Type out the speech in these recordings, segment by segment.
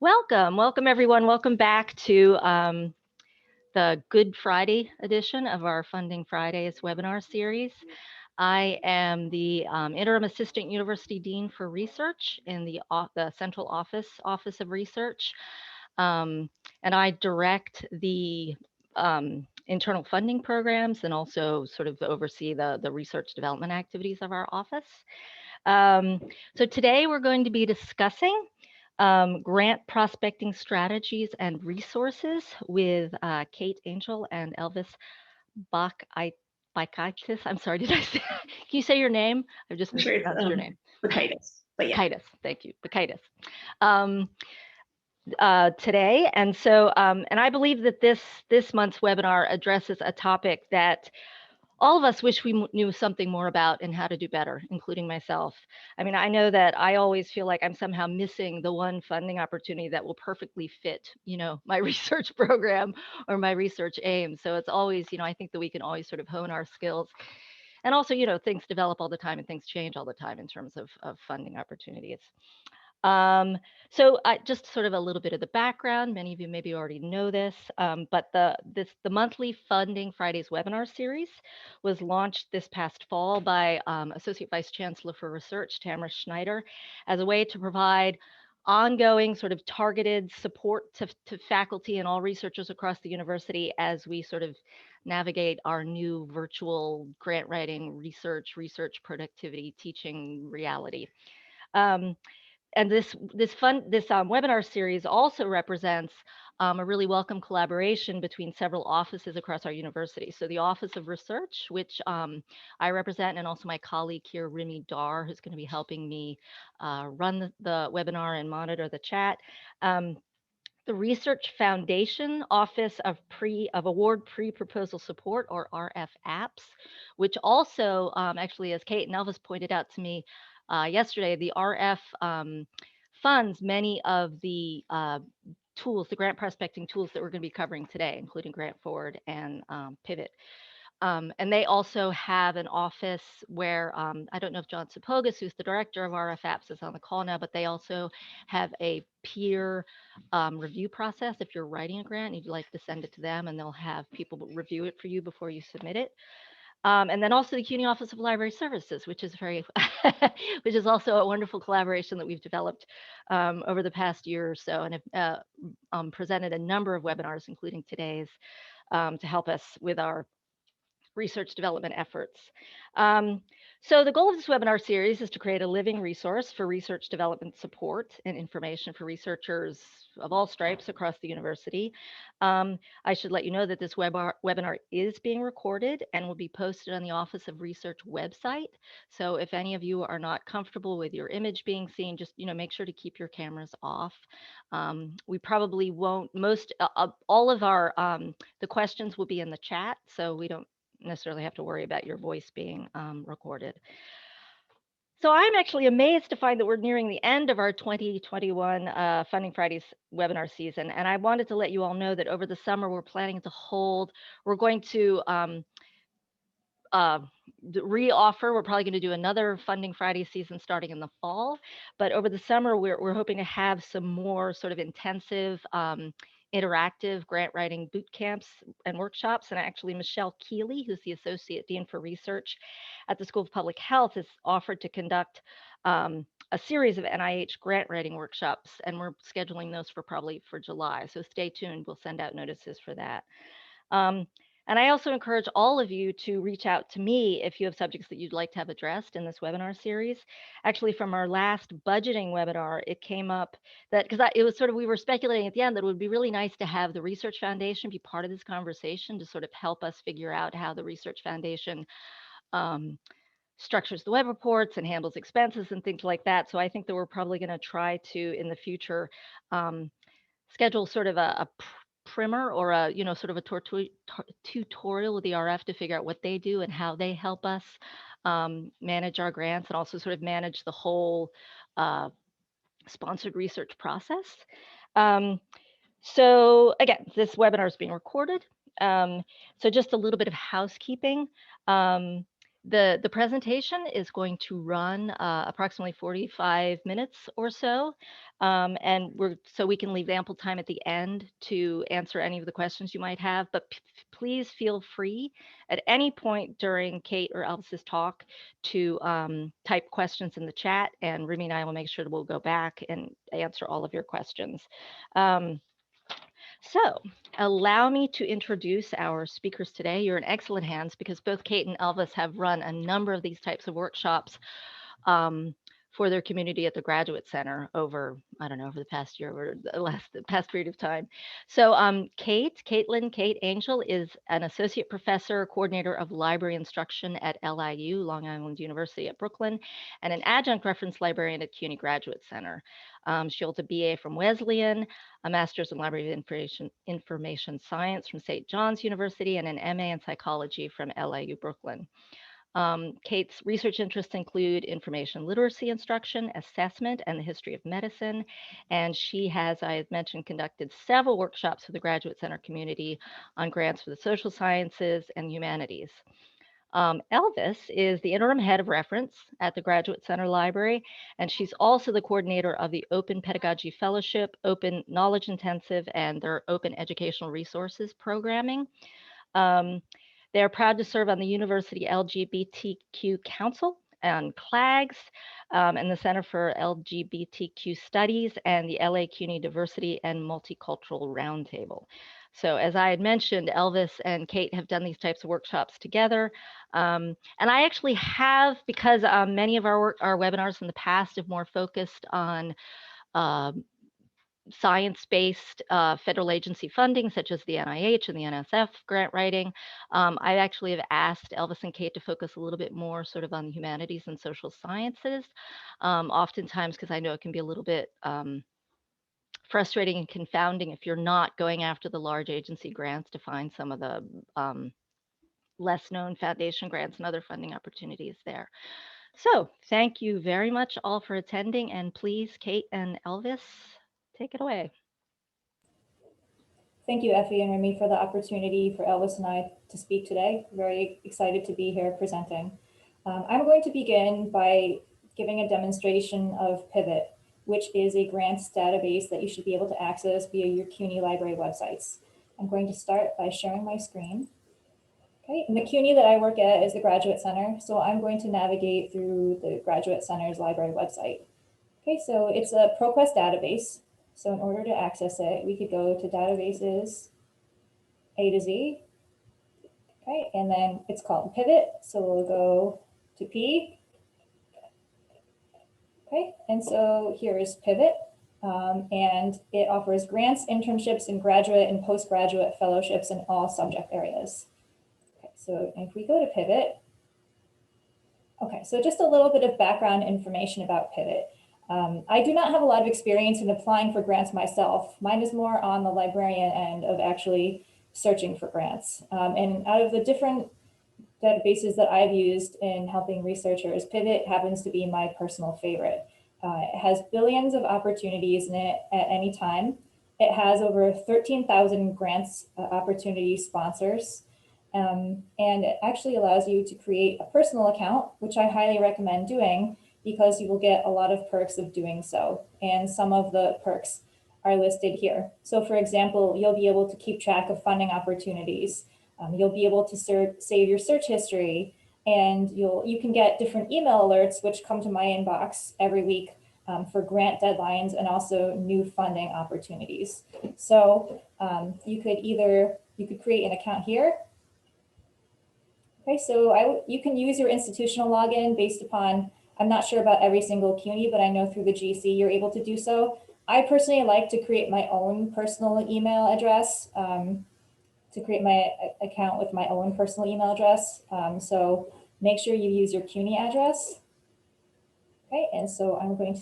Welcome everyone. Welcome back to the Good Friday edition of our Funding Fridays webinar series. I am the Interim Assistant University Dean for Research in the Central Office of Research, um, and I direct the internal funding programs and also sort of oversee the research development activities of our office. So today we're going to be discussing grant prospecting strategies and resources with Kate Angel and Elvis Bakaitis. I'm sorry, did I say? Can you say your name? I've just I'm sure it's mispronounced your name. Bakaitis, but yeah. Bakaitis, thank you, Bakaitis. Um, Today, and so, and I believe that this month's webinar addresses a topic that all of us wish we knew something more about and how to do better, including myself. I mean, I know that I always feel like I'm somehow missing the one funding opportunity that will perfectly fit, my research program or my research aim. So it's always, I think that we can always sort of hone our skills. And also, things develop all the time and things change all the time in terms of funding opportunities. Um, so just sort of a little bit of the background. Many of you maybe already know this, but the monthly Funding Fridays webinar series was launched this past fall by Associate Vice Chancellor for Research Tamara Schneider as a way to provide ongoing sort of targeted support to faculty and all researchers across the university as we sort of navigate our new virtual grant writing, research productivity, teaching reality. Um, and this webinar series also represents a really welcome collaboration between several offices across our university. So the Office of Research, which I represent, and also my colleague here, Rimi Dar, who's going to be helping me run the webinar and monitor the chat. The Research Foundation Office of Award Pre-Proposal Support, or RFAPS, which also, actually, as Kate and Elvis pointed out to me yesterday, the RF funds many of the tools, the grant prospecting tools that we're going to be covering today, including Grant Forward and Pivot. And they also have an office where I don't know if John Sapogas, who's the director of RFAPS, is on the call now, but they also have a peer review process. If you're writing a grant, you'd like to send it to them, and they'll have people review it for you before you submit it. And then also the Cuny Office of Library Services, which is which is also a wonderful collaboration that we've developed over the past year or so, and have presented a number of webinars, including today's, to help us with our research development efforts. So the goal of this webinar series is to create a living resource for research development support and information for researchers of all stripes across the university. I should let you know that this webinar is being recorded and will be posted on the Office of Research website. So if any of you are not comfortable with your image being seen, just make sure to keep your cameras off. We probably won't, all of our, the questions will be in the chat, so we don't necessarily have to worry about your voice being recorded. So I'm actually amazed to find that we're nearing the end of our 2021 Funding Fridays webinar season. And I wanted to let you all know that over the summer, we're going to re-offer. We're probably going to do another Funding Friday season starting in the fall. But over the summer, we're hoping to have some more sort of intensive interactive grant writing boot camps and workshops. And actually, Michelle Keeley, who's the Associate Dean for Research at the School of Public Health, has offered to conduct a series of NIH grant writing workshops, and we're scheduling those probably for July. So stay tuned. We'll send out notices for that. And I also encourage all of you to reach out to me if you have subjects that you'd like to have addressed in this webinar series. Actually, from our last budgeting webinar, it came up that, because it was sort of, we were speculating at the end that it would be really nice to have the Research Foundation be part of this conversation to sort of help us figure out how the Research Foundation structures the web reports and handles expenses and things like that. So I think that we're probably going to try to, in the future, schedule sort of a primer or a sort of a tutorial with the RF to figure out what they do and how they help us manage our grants and also sort of manage the whole sponsored research process. So again, this webinar is being recorded. So just a little bit of housekeeping. The presentation is going to run approximately 45 minutes or so, and so we can leave ample time at the end to answer any of the questions you might have. But please feel free at any point during Kate or Elvis's talk to type questions in the chat, and Rumi and I will make sure that we'll go back and answer all of your questions. So, allow me to introduce our speakers today. You're in excellent hands because both Kate and Elvis have run a number of these types of workshops for their community at the Graduate Center over, I don't know, over the past year or the past period of time. So Kate Angel is an associate professor, coordinator of library instruction at LIU, Long Island University at Brooklyn, and an adjunct reference librarian at Cuny Graduate Center. She holds a BA from Wesleyan, a master's in library information science from St. John's University, and an MA in psychology from LIU Brooklyn. Kate's research interests include information literacy instruction, assessment, and the history of medicine. And she has, I had mentioned, conducted several workshops for the Graduate Center community on grants for the social sciences and humanities. Elvis is the interim head of reference at the Graduate Center Library, and she's also the coordinator of the Open Pedagogy Fellowship, Open Knowledge Intensive, and their Open Educational Resources programming. They are proud to serve on the University LGBTQ Council and CLAGS, and the Center for LGBTQ Studies, and the LA CUNY Diversity and Multicultural Roundtable. So as I had mentioned, Elvis and Kate have done these types of workshops together. And I actually have, because many of our webinars in the past have more focused on science-based federal agency funding, such as the NIH and the NSF grant writing. I actually have asked Elvis and Kate to focus a little bit more sort of on the humanities and social sciences, oftentimes because I know it can be a little bit frustrating and confounding if you're not going after the large agency grants to find some of the less known foundation grants and other funding opportunities there. So thank you very much all for attending, and please, Kate and Elvis, take it away. Thank you, Effie and Remy, for the opportunity for Elvis and I to speak today. Very excited to be here presenting. I'm going to begin by giving a demonstration of Pivot, which is a grants database that you should be able to access via your CUNY library websites. I'm going to start by sharing my screen. Okay, and the CUNY that I work at is the Graduate Center, so I'm going to navigate through the Graduate Center's library website. Okay, so it's a ProQuest database. So in order to access it, we could go to databases, A to Z. Okay, and then it's called Pivot. So we'll go to P. Okay, and so here is Pivot. And it offers grants, internships, and graduate and postgraduate fellowships in all subject areas. Okay, so if we go to Pivot, okay, so just a little bit of background information about Pivot. I do not have a lot of experience in applying for grants myself. Mine is more on the librarian end of actually searching for grants. And out of the different databases that I've used in helping researchers, Pivot happens to be my personal favorite. It has billions of opportunities in it at any time. It has over 13,000 grants opportunity sponsors. And it actually allows you to create a personal account, which I highly recommend doing, because you will get a lot of perks of doing so. And some of the perks are listed here. So for example, you'll be able to keep track of funding opportunities. You'll be able to save your search history, and you can get different email alerts which come to my inbox every week for grant deadlines and also new funding opportunities. So you could create an account here. Okay, so you can use your institutional login based upon, I'm not sure about every single CUNY, but I know through the GC you're able to do so. I personally like to create my own personal email address, to create my account with my own personal email address. So make sure you use your CUNY address. Okay, and so I'm going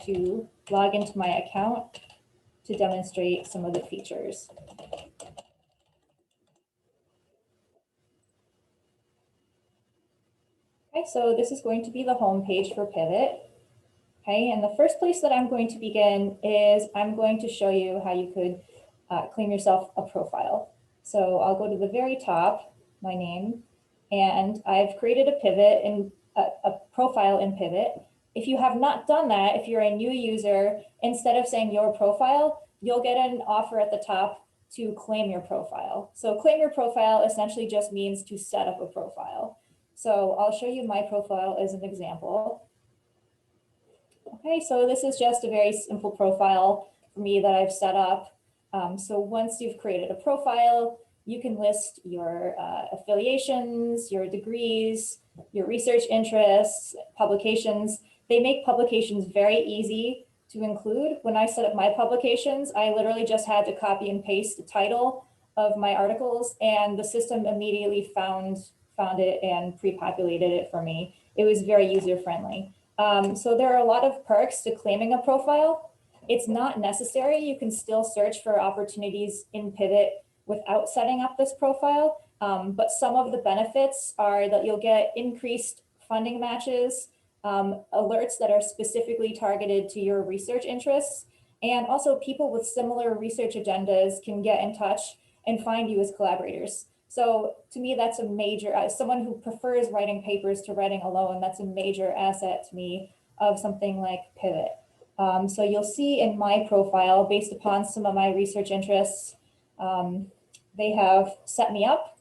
to log into my account to demonstrate some of the features. Okay, so this is going to be the home page for Pivot. Okay, and the first place that I'm going to begin is I'm going to show you how you could claim yourself a profile. So I'll go to the very top, my name, and I've created a pivot and a profile in Pivot. If you have not done that, if you're a new user, instead of saying your profile, you'll get an offer at the top to claim your profile. So claim your profile essentially just means to set up a profile. So I'll show you my profile as an example. Okay, so this is just a very simple profile for me that I've set up. So once you've created a profile, you can list your affiliations, your degrees, your research interests, publications. They make publications very easy to include. When I set up my publications, I literally just had to copy and paste the title of my articles, and the system immediately found it and pre-populated it for me. It was very user-friendly. So there are a lot of perks to claiming a profile. It's not necessary. You can still search for opportunities in Pivot without setting up this profile. But some of the benefits are that you'll get increased funding matches, alerts that are specifically targeted to your research interests, and also people with similar research agendas can get in touch and find you as collaborators. So to me, that's a major, as someone who prefers writing papers to writing alone, that's a major asset to me of something like Pivot. So you'll see in my profile, based upon some of my research interests, they have set me up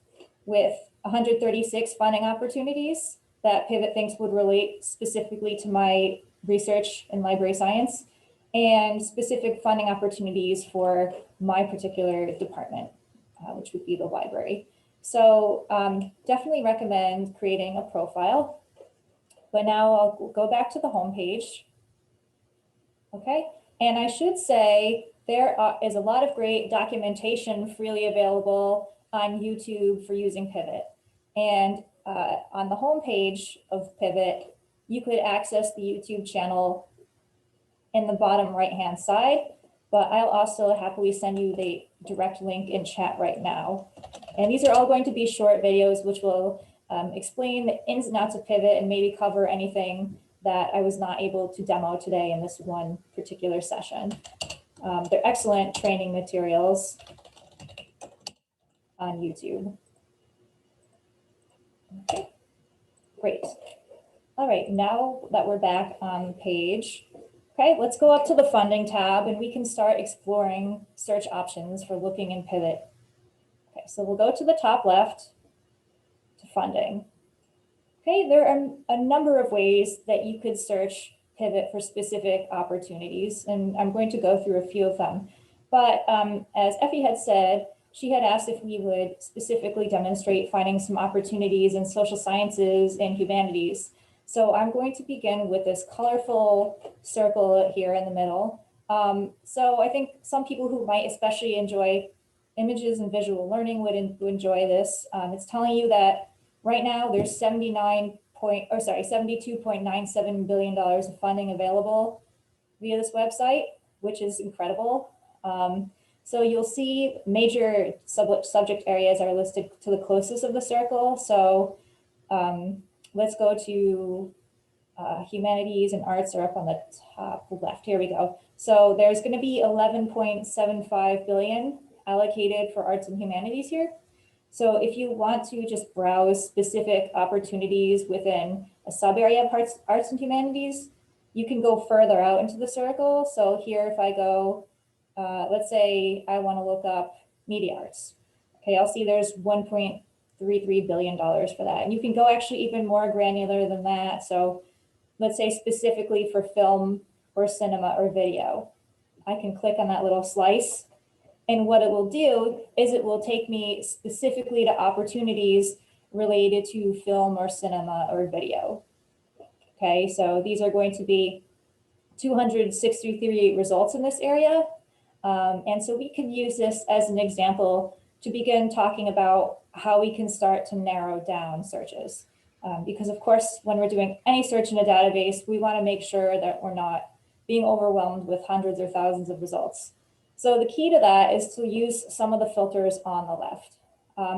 with 136 funding opportunities that Pivot thinks would relate specifically to my research in library science, and specific funding opportunities for my particular department, which would be the library. So definitely recommend creating a profile. But now I'll go back to the home page. Okay, and I should say there is a lot of great documentation freely available on YouTube for using Pivot. And on the home page of Pivot, you could access the YouTube channel in the bottom right-hand side, but I'll also happily send you the direct link in chat right now. And these are all going to be short videos which will explain the ins and outs of Pivot and maybe cover anything that I was not able to demo today in this one particular session. They're excellent training materials on YouTube. Okay, great. All right, now that we're back on the page, okay, let's go up to the funding tab and we can start exploring search options for looking in Pivot. Okay, so we'll go to the top left to funding. Okay, there are a number of ways that you could search Pivot for specific opportunities, and I'm going to go through a few of them. But as Effie had said, she had asked if we would specifically demonstrate finding some opportunities in social sciences and humanities. So I'm going to begin with this colorful circle here in the middle. So I think some people who might especially enjoy images and visual learning would enjoy this. It's telling you that right now there's $72.97 billion of funding available via this website, which is incredible. So you'll see major subject areas are listed to the closest of the circle. So let's go to humanities and arts are up on the top left. Here we go. So there's going to be 11.75 billion allocated for arts and humanities here. So if you want to just browse specific opportunities within a sub area of arts and humanities, you can go further out into the circle. So here, if I go, let's say I want to look up media arts. Okay, I'll see there's $1.33 billion for that. And you can go actually even more granular than that. So let's say specifically for film or cinema or video. I can click on that little slice. And what it will do is it will take me specifically to opportunities related to film or cinema or video. Okay, so these are going to be 263 results in this area. And so we can use this as an example to begin talking about how we can start to narrow down searches. Because of course, when we're doing any search in a database, we want to make sure that we're not being overwhelmed with hundreds or thousands of results. So the key to that is to use some of the filters on the left.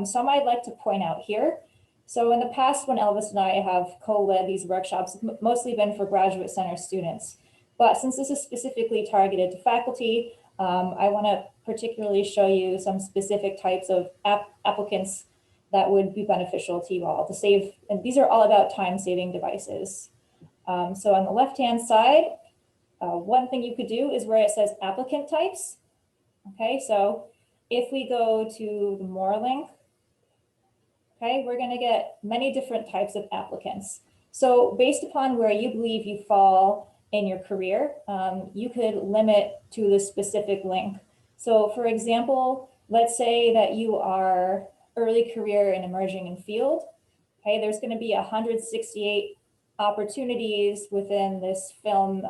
Some I'd like to point out here. So in the past, when Elvis and I have co-led these workshops, mostly been for Graduate Center students. But since this is specifically targeted to faculty, I want to particularly show you some specific types of applicants that would be beneficial to you all to save. And these are all about time-saving devices. So on the left-hand side, one thing you could do is where it says applicant types. Okay, so if we go to the more link, okay, we're going to get many different types of applicants. So based upon where you believe you fall in your career, you could limit to the specific link. So for example, let's say that you are early career and emerging in field. Okay, there's going to be 168 opportunities within this film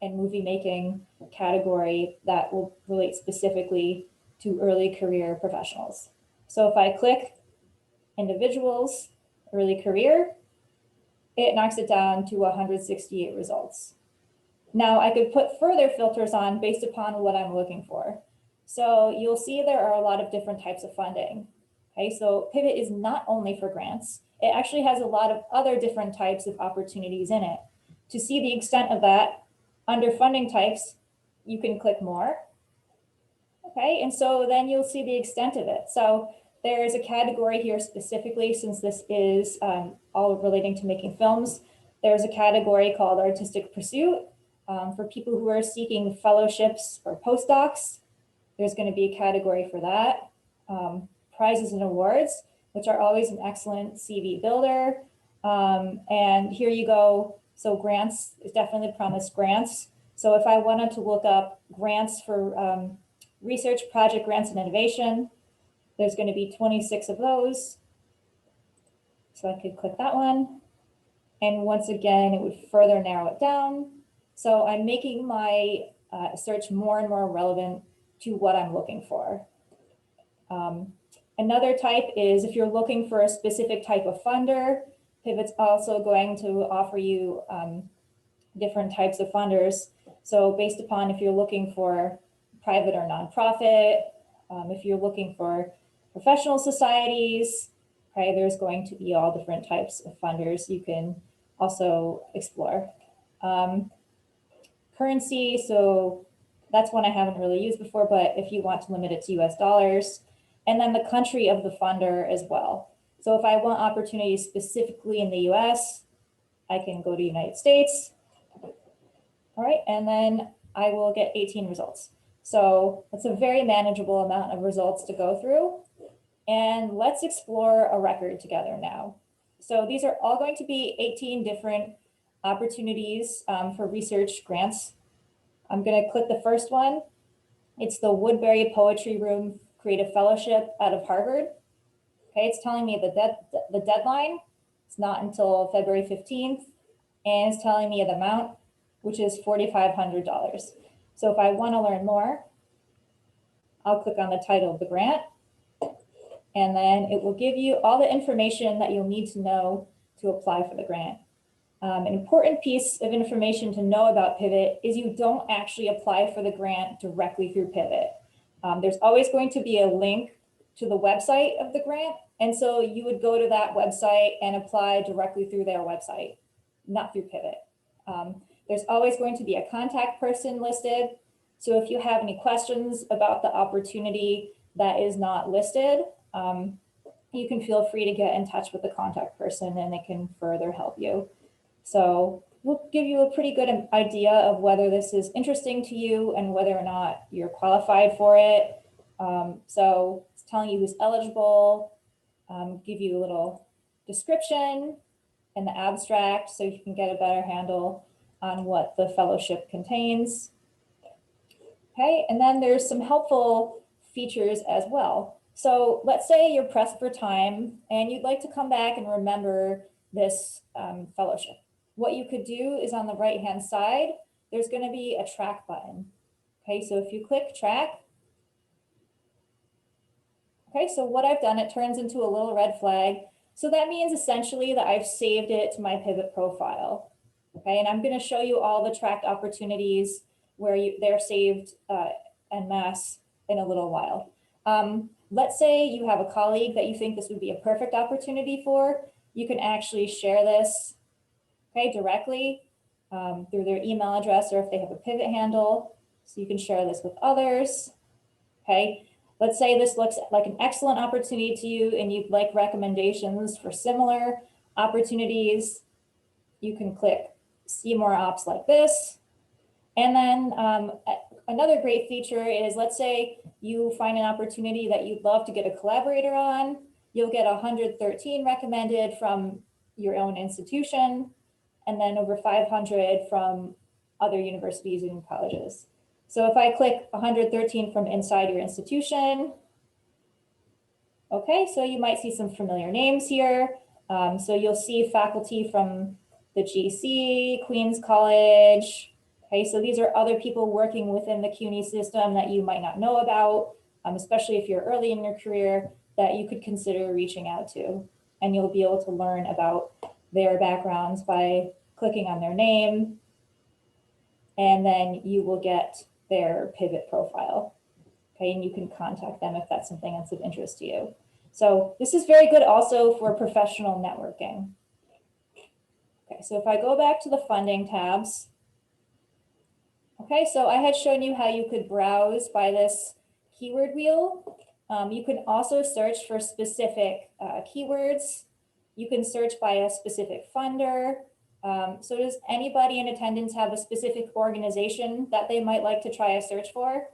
and movie making category that will relate specifically to early career professionals. So if I click individuals, early career, it knocks it down to 168 results. Now I could put further filters on based upon what I'm looking for. So you'll see there are a lot of different types of funding. Okay, so Pivot is not only for grants, it actually has a lot of other different types of opportunities in it. To see the extent of that, under funding types, you can click more. Okay, and so then you'll see the extent of it. So there's a category here specifically, since this is all relating to making films. There's a category called artistic pursuit for people who are seeking fellowships or postdocs. There's going to be a category for that. Prizes and awards, which are always an excellent CV builder. And here you go. So grants is definitely promised grants. So if I wanted to look up grants for research project grants and innovation, there's going to be 26 of those. So I could click that one. And once again, it would further narrow it down. So I'm making my search more and more relevant to what I'm looking for. Another type is if you're looking for a specific type of funder, Pivot's also going to offer you different types of funders. So based upon if you're looking for private or nonprofit, if you're looking for professional societies, okay, there's going to be all different types of funders you can also explore. Currency, so that's one I haven't really used before, but if you want to limit it to US dollars, and then the country of the funder as well. So if I want opportunities specifically in the US, I can go to United States. All right, and then I will get 18 results. So it's a very manageable amount of results to go through. And let's explore a record together now. So these are all going to be 18 different opportunities for research grants. I'm going to click the first one. It's the Woodbury Poetry Room Creative Fellowship out of Harvard. Okay, it's telling me the deadline. It's not until February 15th, and it's telling me the amount, which is $4,500. So if I want to learn more, I'll click on the title of the grant, and then it will give you all the information that you'll need to know to apply for the grant. An important piece of information to know about Pivot is you don't actually apply for the grant directly through Pivot. There's always going to be a link to the website of the grant. And so you would go to that website and apply directly through their website, not through Pivot. There's always going to be a contact person listed. So if you have any questions about the opportunity that is not listed, you can feel free to get in touch with the contact person and they can further help you. So we'll give you a pretty good idea of whether this is interesting to you and whether or not you're qualified for it. So it's telling you who's eligible, give you a little description and the abstract so you can get a better handle on what the fellowship contains. Okay, and then there's some helpful features as well. So let's say you're pressed for time and you'd like to come back and remember this fellowship. What you could do is on the right-hand side, there's going to be a track button. Okay, so if you click track, okay, so what I've done, it turns into a little red flag. So that means essentially that I've saved it to my Pivot profile. Okay, and I'm going to show you all the tracked opportunities where they're saved en masse in a little while. Let's say you have a colleague that you think this would be a perfect opportunity for. You can actually share this, okay, directly through their email address or if they have a Pivot handle. So you can share this with others. Okay, let's say this looks like an excellent opportunity to you and you'd like recommendations for similar opportunities, you can click see more ops like this. And then another great feature is, let's say you find an opportunity that you'd love to get a collaborator on, you'll get 113 recommended from your own institution, and then over 500 from other universities and colleges. So if I click 113 from inside your institution, okay, so you might see some familiar names here. So you'll see faculty from the GC, Queens College. Okay, so these are other people working within the Cuny system that you might not know about, especially if you're early in your career, that you could consider reaching out to. And you'll be able to learn about their backgrounds by clicking on their name. And then you will get their pivot profile. Okay, and you can contact them if that's something that's of interest to you. So this is very good also for professional networking. Okay, so if I go back to the funding tabs, okay, so I had shown you how you could browse by this keyword wheel. You can also search for specific keywords. You can search by a specific funder. So does anybody in attendance have a specific organization that they might like to try a search for?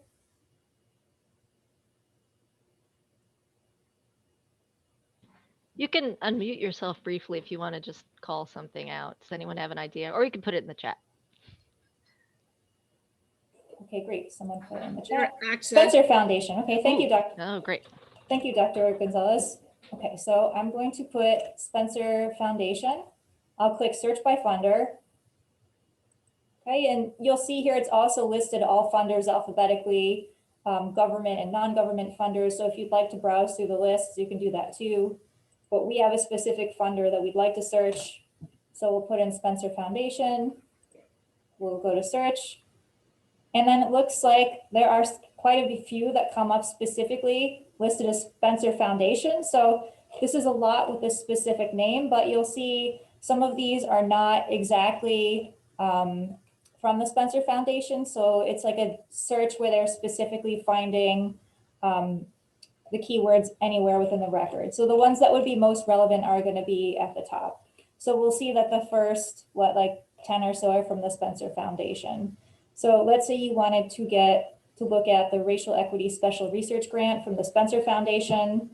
You can unmute yourself briefly if you want to just call something out. Does anyone have an idea? Or you can put it in the chat. Okay, great. Someone put it in the chat. Access. Spencer Foundation. Okay, thank you, Dr. Oh, great. Thank you, Dr. Gonzalez. Okay, so I'm going to put Spencer Foundation. I'll click search by funder. Okay, and you'll see here it's also listed all funders alphabetically, government and non-government funders. So if you'd like to browse through the lists, you can do that too. But we have a specific funder that we'd like to search. So we'll put in Spencer Foundation. We'll go to search. And then it looks like there are quite a few that come up specifically listed as Spencer Foundation. So this is a lot with this specific name, but you'll see some of these are not exactly from the Spencer Foundation. So it's like a search where they're specifically finding the keywords anywhere within the record. So the ones that would be most relevant are going to be at the top. So we'll see that the first, like 10 or so are from the Spencer Foundation. So let's say you wanted to look at the Racial Equity Special Research Grant from the Spencer Foundation.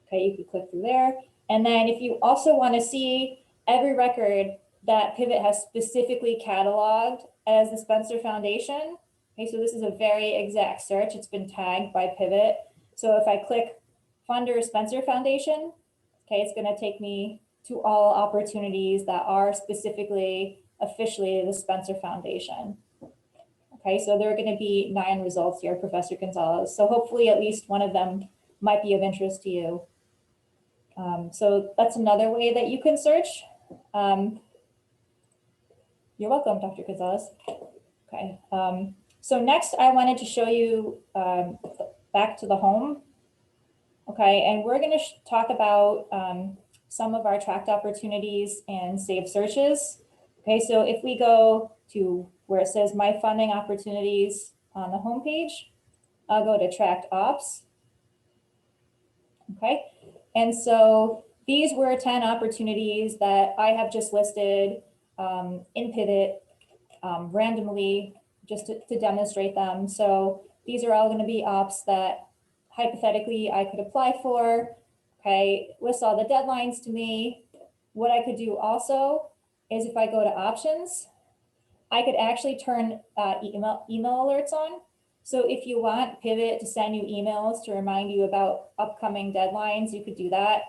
Okay, you could click through there. And then if you also want to see every record that Pivot has specifically cataloged as the Spencer Foundation, okay, so this is a very exact search. It's been tagged by Pivot. So if I click Funder Spencer Foundation, okay, it's going to take me to all opportunities that are specifically officially the Spencer Foundation. Okay, so there are going to be 9 results here, Professor Gonzalez. So hopefully at least one of them might be of interest to you. So that's another way that you can search. You're welcome, Dr. Gonzalez. Okay, so next I wanted to show you back to the home. Okay, and we're going to talk about some of our tracked opportunities and saved searches. Okay, so if we go to where it says My Funding Opportunities on the homepage, I'll go to Tracked Ops. Okay, and so these were 10 opportunities that I have just listed in Pivot randomly just to demonstrate them. So these are all going to be ops that hypothetically I could apply for. Okay, lists all the deadlines to me. What I could do also is if I go to options, I could actually turn email alerts on. So if you want Pivot to send you emails to remind you about upcoming deadlines, you could do that.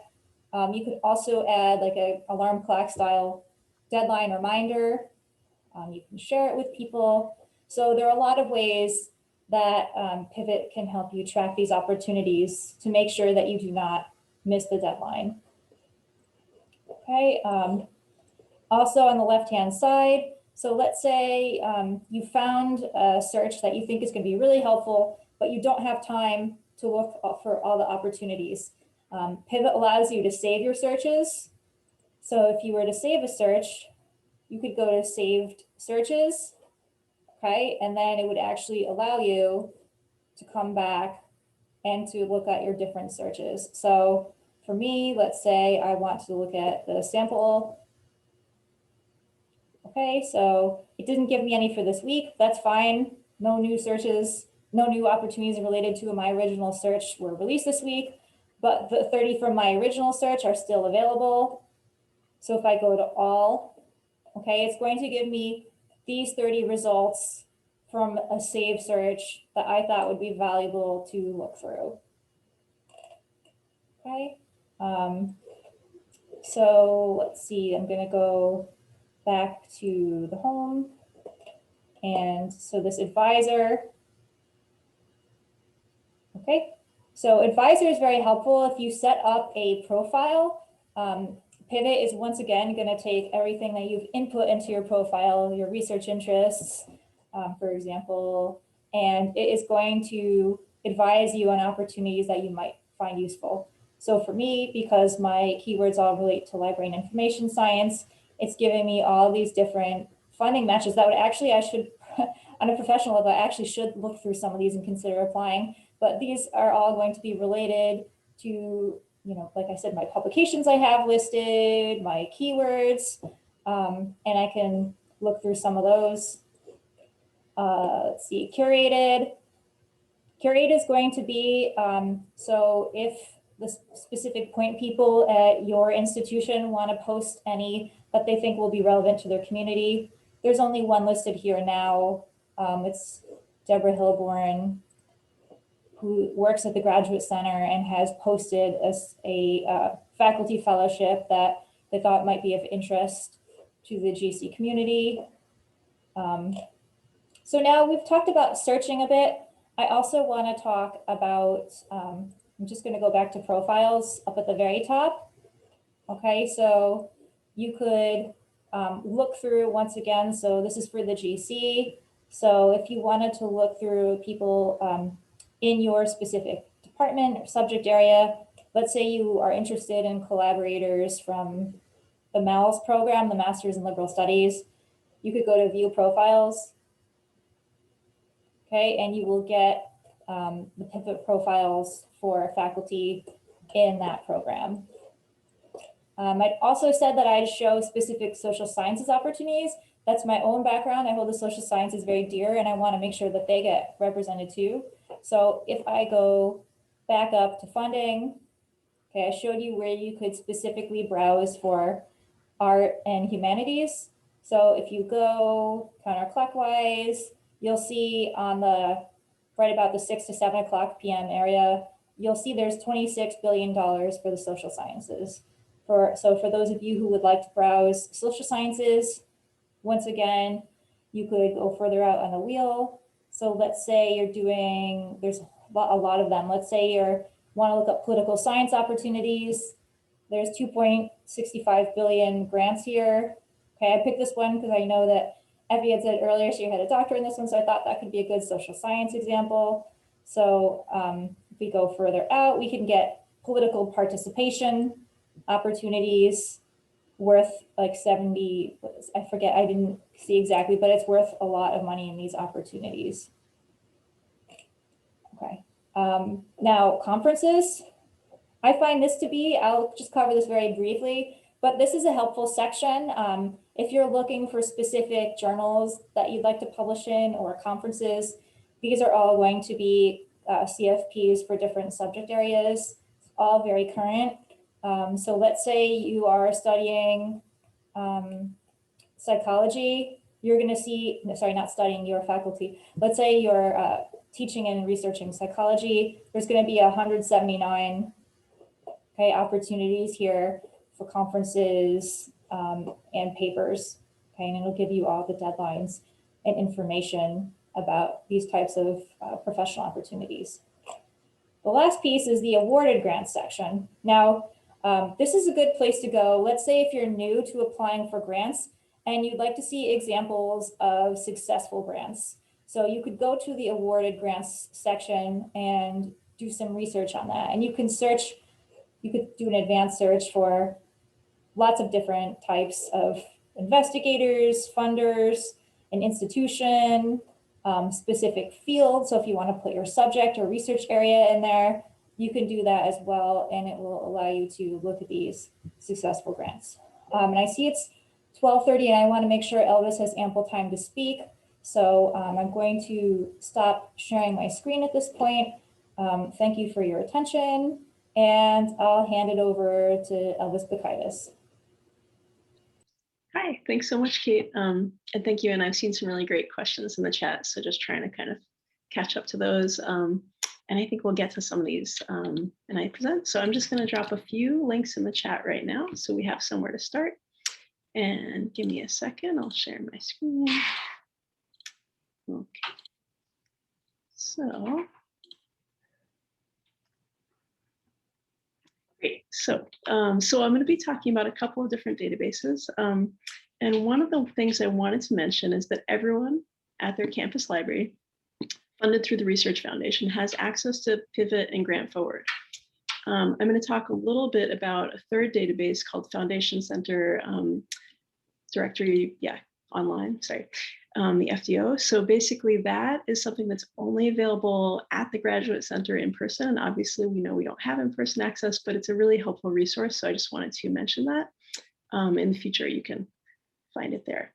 You could also add like an alarm clock style deadline reminder. You can share it with people. So there are a lot of ways that Pivot can help you track these opportunities to make sure that you do not miss the deadline. Okay. Also on the left-hand side, so let's say you found a search that you think is going to be really helpful, but you don't have time to look for all the opportunities. Pivot allows you to save your searches. So if you were to save a search, you could go to saved searches, okay? And then it would actually allow you to come back and to look at your different searches. So for me, let's say I want to look at the sample. Okay, so it didn't give me any for this week. That's fine. No new searches, no new opportunities related to my original search were released this week, but the 30 from my original search are still available. So if I go to all, okay, it's going to give me these 30 results from a saved search that I thought would be valuable to look through. Okay, so let's see, I'm going to go back to the home. And so this advisor, okay, so advisor is very helpful if you set up a profile. Pivot is once again going to take everything that you've input into your profile, your research interests, for example, and it is going to advise you on opportunities that you might find useful. So for me, because my keywords all relate to library and information science, it's giving me all these different funding matches that would actually, I should, on a professional level, I actually should look through some of these and consider applying, but these are all going to be related to, you know, like I said, my publications I have listed, my keywords, and I can look through some of those. Let's see, curated. Curate is going to be, so if the specific point people at your institution want to post any that they think will be relevant to their community, there's only one listed here now. It's Deborah Hilborn, who works at the Graduate Center and has posted a faculty fellowship that they thought might be of interest to the GC community. So now we've talked about searching a bit. I also want to talk about, I'm just going to go back to profiles up at the very top. Okay, so you could look through once again. So this is for the GC. So if you wanted to look through people in your specific department or subject area, let's say you are interested in collaborators from the MALS program, the Masters in Liberal Studies, you could go to view profiles. Okay, and you will get the pivot profiles for faculty in that program. I also said that I'd show specific social sciences opportunities. That's my own background. I hold the social sciences very dear, and I want to make sure that they get represented too. So if I go back up to funding, okay, I showed you where you could specifically browse for art and humanities. So if you go counterclockwise, you'll see on the right about the 6 to 7 o'clock p.m. area, you'll see there's $26 billion for the social sciences. So for those of you who would like to browse social sciences, once again, you could go further out on the wheel. So let's say you're doing, there's a lot of them. Let's say you want to look up political science opportunities. There's 2.65 billion grants here. Okay, I picked this one because I know that Effie had said earlier she had a doctorate in this one, so I thought that could be a good social science example. So if we go further out, we can get political participation opportunities worth like 70, I forget, I didn't see exactly, but it's worth a lot of money in these opportunities. Okay, now conferences. I find this to be, I'll just cover this very briefly, but this is a helpful section. If you're looking for specific journals that you'd like to publish in or conferences, these are all going to be CFPs for different subject areas, all very current. So let's say you are studying psychology, you're going to see, sorry, not studying, your faculty. Let's say you're teaching and researching psychology, there's going to be 179 opportunities here for conferences and papers, okay, and it'll give you all the deadlines and information about these types of professional opportunities. The last piece is the awarded grants section. Now, this is a good place to go. Let's say if you're new to applying for grants and you'd like to see examples of successful grants. So you could go to the awarded grants section and do some research on that. And you can search, you could do an advanced search for lots of different types of investigators, funders, an institution, specific field. So if you want to put your subject or research area in there, you can do that as well, and it will allow you to look at these successful grants. And I see it's 12:30, and I want to make sure Elvis has ample time to speak. So I'm going to stop sharing my screen at this point. Thank you for your attention, and I'll hand it over to Elvis Bakaitis. Hi, thanks so much, Kate. And thank you. And I've seen some really great questions in the chat, so just trying to kind of catch up to those. And I think we'll get to some of these when I present. So I'm just going to drop a few links in the chat right now, so we have somewhere to start. And give me a second, I'll share my screen. Okay. So, great. So I'm going to be talking about a couple of different databases. And one of the things I wanted to mention is that everyone at their campus library, funded through the Research Foundation, has access to Pivot and Grant Forward. I'm going to talk a little bit about a third database called Foundation Center Directory, online, sorry, the FDO. So basically that is something that's only available at the Graduate Center in person. And obviously we know we don't have in-person access, but it's a really helpful resource. So I just wanted to mention that. In the future, you can find it there.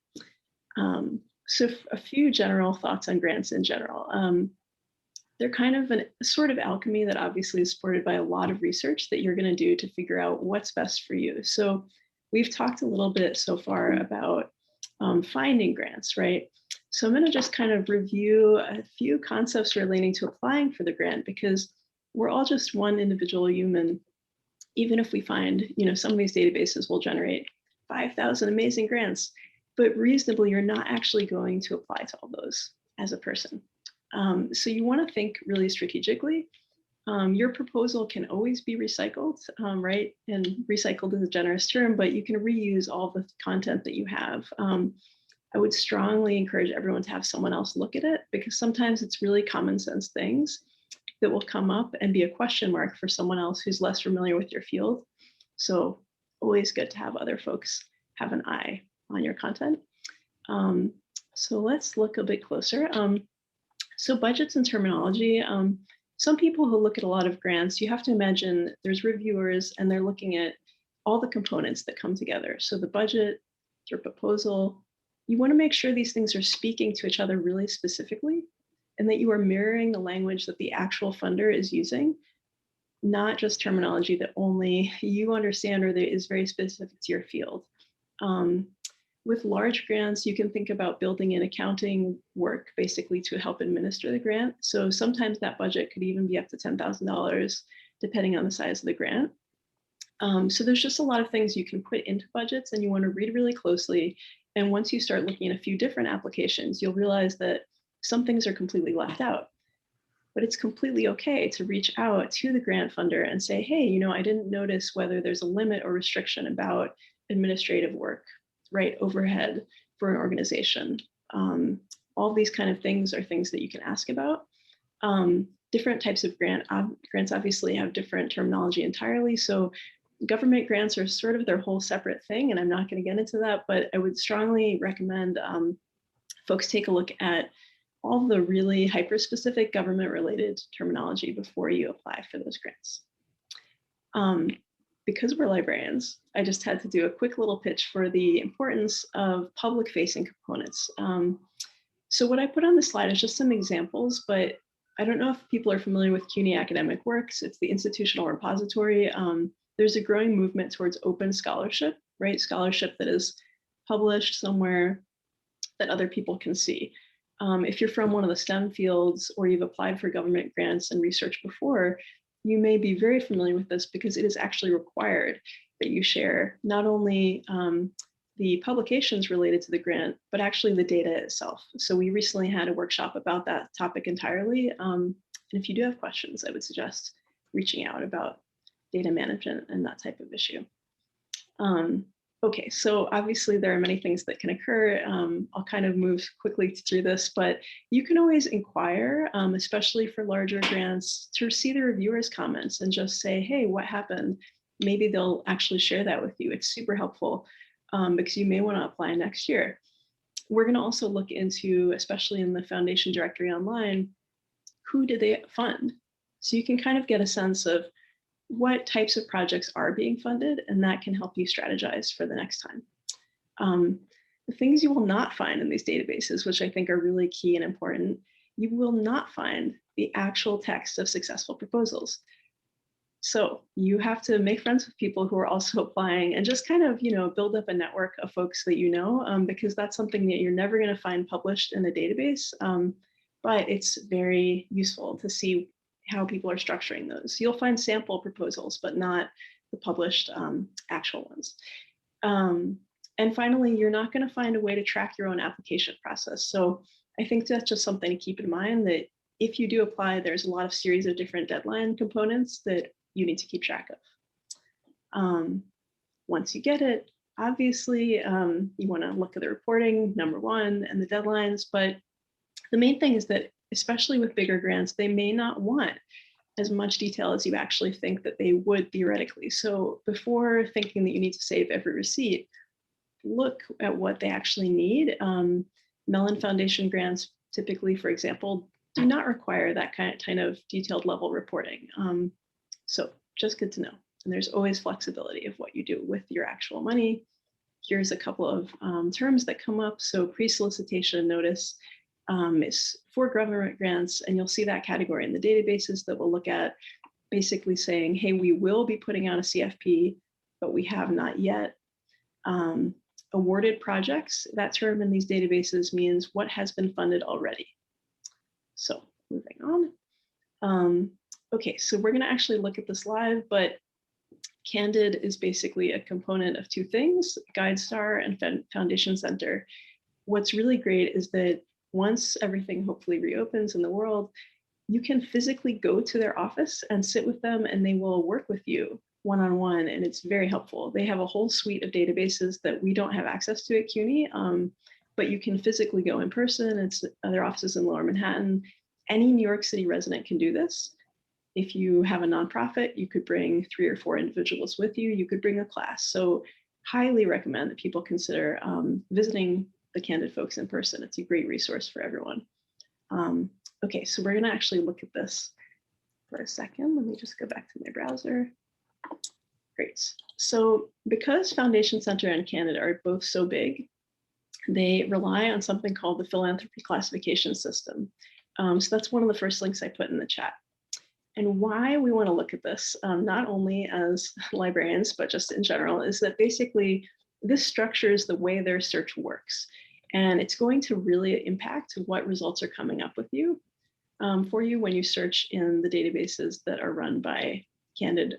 So a few general thoughts on grants in general. They're kind of a sort of alchemy that obviously is supported by a lot of research that you're going to do to figure out what's best for you. So we've talked a little bit so far about finding grants, right? So I'm going to just kind of review a few concepts relating to applying for the grant, because we're all just one individual human. Even if we find, some of these databases will generate 5,000 amazing grants, but reasonably, you're not actually going to apply to all those as a person. So you want to think really strategically. Your proposal can always be recycled, right? And recycled is a generous term, but you can reuse all the content that you have. I would strongly encourage everyone to have someone else look at it, because sometimes it's really common sense things that will come up and be a question mark for someone else who's less familiar with your field. So always good to have other folks have an eye on your content. So let's look a bit closer. So budgets and terminology. Some people who look at a lot of grants, you have to imagine there's reviewers and they're looking at all the components that come together. So the budget, your proposal, you want to make sure these things are speaking to each other really specifically, and that you are mirroring the language that the actual funder is using, not just terminology that only you understand or that is very specific to your field. With large grants, you can think about building in accounting work basically to help administer the grant. So sometimes that budget could even be up to $10,000, depending on the size of the grant. So there's just a lot of things you can put into budgets, and you want to read really closely. And once you start looking at a few different applications, you'll realize that some things are completely left out. But it's completely okay to reach out to the grant funder and say, hey, I didn't notice whether there's a limit or restriction about administrative work, right, overhead for an organization. All these kind of things are things that you can ask about. Different types of grants obviously have different terminology entirely. So government grants are sort of their whole separate thing, and I'm not going to get into that, but I would strongly recommend folks take a look at all the really hyper-specific government-related terminology before you apply for those grants. Because we're librarians, I just had to do a quick little pitch for the importance of public-facing components. So what I put on the slide is just some examples, but I don't know if people are familiar with Cuny Academic Works. It's the institutional repository. There's a growing movement towards open scholarship, right? Scholarship that is published somewhere that other people can see. If you're from one of the STEM fields or you've applied for government grants and research before, you may be very familiar with this, because it is actually required that you share not only the publications related to the grant, but actually the data itself. So we recently had a workshop about that topic entirely. And if you do have questions, I would suggest reaching out about data management and that type of issue. Okay, so obviously there are many things that can occur. I'll kind of move quickly through this, but you can always inquire, especially for larger grants, to see the reviewers' comments and just say, hey, what happened? Maybe they'll actually share that with you. It's super helpful because you may want to apply next year. we're going to also look into, especially in the foundation directory online, who did they fund? So you can kind of get a sense of what types of projects are being funded, and that can help you strategize for the next time. The things you will not find in these databases, which I think are really key and important, you will not find the actual text of successful proposals. So you have to make friends with people who are also applying and just kind of, build up a network of folks that you know, because that's something that you're never going to find published in a database. But it's very useful to see how people are structuring those. You'll find sample proposals, but not the published actual ones. And finally, you're not going to find a way to track your own application process. So I think that's just something to keep in mind, that if you do apply, there's a lot of series of different deadline components that you need to keep track of. Once you get it, obviously, you want to look at the reporting, number one, and the deadlines. But the main thing is that, especially with bigger grants, they may not want as much detail as you actually think that they would theoretically. So before thinking that you need to save every receipt, look at what they actually need. Mellon Foundation grants typically, for example, do not require that kind of detailed level reporting. So just good to know. And there's always flexibility of what you do with your actual money. Here's a couple of terms that come up. So pre-solicitation notice is for government grants, and you'll see that category in the databases that we'll look at, basically saying, hey, we will be putting out a CFP, but we have not yet. Awarded projects, that term in these databases means what has been funded already. So moving on. Okay, so we're going to actually look at this live, but Candid is basically a component of two things, GuideStar and Foundation Center. What's really great is that once everything hopefully reopens in the world, you can physically go to their office and sit with them, and they will work with you one-on-one, and it's very helpful. They have a whole suite of databases that we don't have access to at Cuny, but you can physically go in person. It's their offices in Lower Manhattan. Any New York City resident can do this. If you have a nonprofit, you could bring 3 or 4 individuals with you. You could bring a class. So highly recommend that people consider visiting the Candid folks in person. It's a great resource for everyone. Okay, so we're going to actually look at this for a second. Let me just go back to my browser. Great. So because Foundation Center and Candid are both so big, they rely on something called the philanthropy classification system. So that's one of the first links I put in the chat. And why we want to look at this, not only as librarians, but just in general, is that basically this structures the way their search works. And it's going to really impact what results are coming up with you for you when you search in the databases that are run by Candid.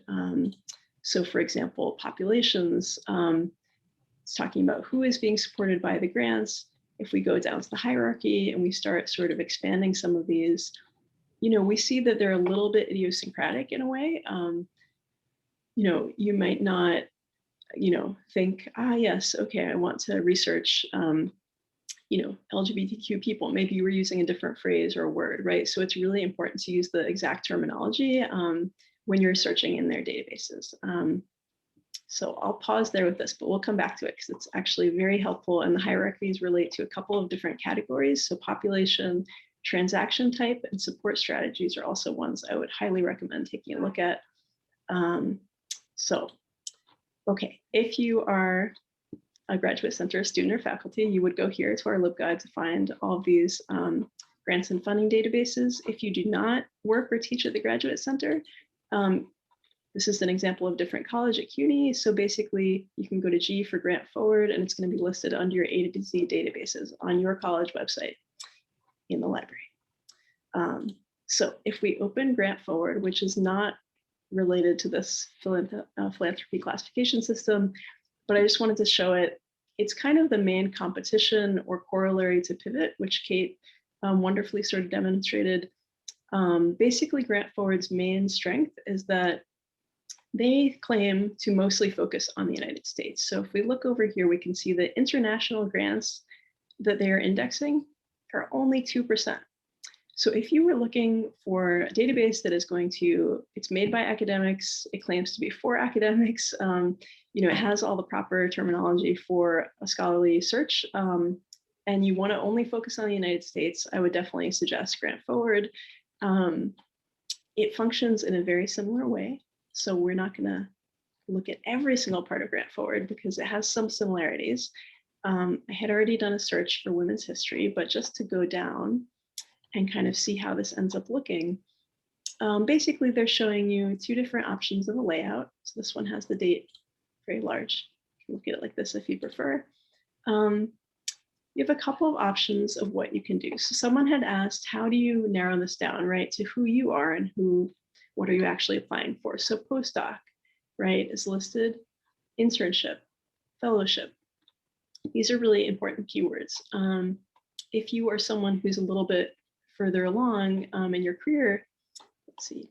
So for example, populations, it's talking about who is being supported by the grants. If we go down to the hierarchy and we start sort of expanding some of these, we see that they're a little bit idiosyncratic in a way. You might not, think, yes, okay, I want to research, LGBTQ people. Maybe you were using a different phrase or a word, right? So it's really important to use the exact terminology when you're searching in their databases. So I'll pause there with this, but we'll come back to it because it's actually very helpful. And the hierarchies relate to a couple of different categories. So population, transaction type, and support strategies are also ones I would highly recommend taking a look at. Okay, if you are a Graduate Center student or faculty, you would go here to our LibGuide to find all of these grants and funding databases. If you do not work or teach at the Graduate Center, this is an example of different college at Cuny. So basically, you can go to G for Grant Forward, and it's going to be listed under your A to Z databases on your college website in the library. So if we open Grant Forward, which is not related to this philanthropy classification system, but I just wanted to show it. It's kind of the main competition or corollary to Pivot, which Kate wonderfully sort of demonstrated. Basically, Grant Forward's main strength is that they claim to mostly focus on the United States. So if we look over here, we can see that international grants that they are indexing are only 2%. So if you were looking for a database that is it's made by academics, it claims to be for academics, it has all the proper terminology for a scholarly search, and you want to only focus on the United States, I would definitely suggest Grant Forward. It functions in a very similar way. So we're not going to look at every single part of Grant Forward because it has some similarities. I had already done a search for women's history, but just to go down and kind of see how this ends up looking. Basically, they're showing you two different options of a layout. So this one has the date very large. You can look at it like this if you prefer. You have a couple of options of what you can do. So someone had asked, how do you narrow this down, right, to who you are and what are you actually applying for? So postdoc, right, is listed, internship, fellowship. These are really important keywords. If you are someone who's a little bit further along in your career, let's see,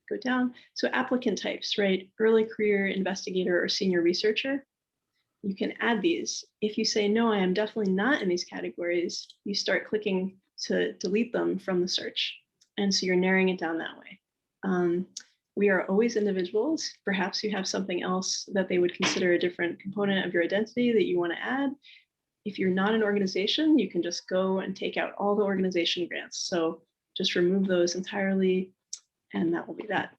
go down. So applicant types, right, early career investigator or senior researcher. You can add these. If you say, no, I am definitely not in these categories, you start clicking to delete them from the search. And so you're narrowing it down that way. We are always individuals. Perhaps you have something else that they would consider a different component of your identity that you want to add. If you're not an organization, you can just go and take out all the organization grants. So just remove those entirely, and that will be that.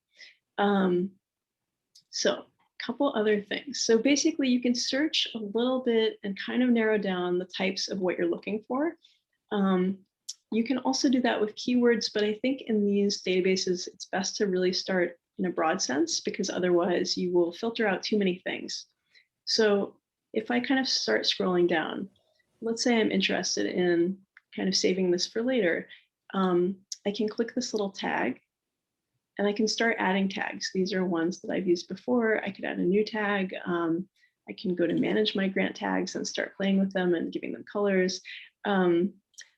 So couple other things. So basically you can search a little bit and kind of narrow down the types of what you're looking for. You can also do that with keywords, but I think in these databases, it's best to really start in a broad sense because otherwise you will filter out too many things. So if I kind of start scrolling down, let's say I'm interested in kind of saving this for later, I can click this little tag and I can start adding tags. These are ones that I've used before. I could add a new tag. I can go to manage my grant tags and start playing with them and giving them colors.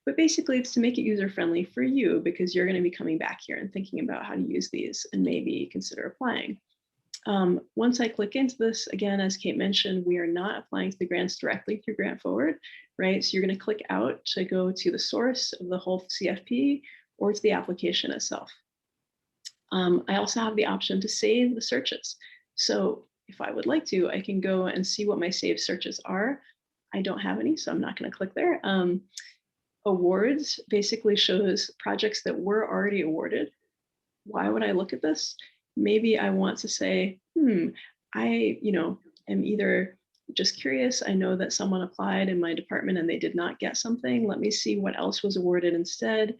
But basically it's to make it user-friendly for you because you're gonna be coming back here and thinking about how to use these and maybe consider applying. Once I click into this, again, as Kate mentioned, we are not applying to the grants directly through Grant Forward, right? So you're gonna click out to go to the source of the whole CFP or to the application itself. I also have the option to save the searches. So if I would like to, I can go and see what my saved searches are. I don't have any, so I'm not going to click there. Awards basically shows projects that were already awarded. Why would I look at this? Maybe I want to say, I am either just curious. I know that someone applied in my department and they did not get something. Let me see what else was awarded instead.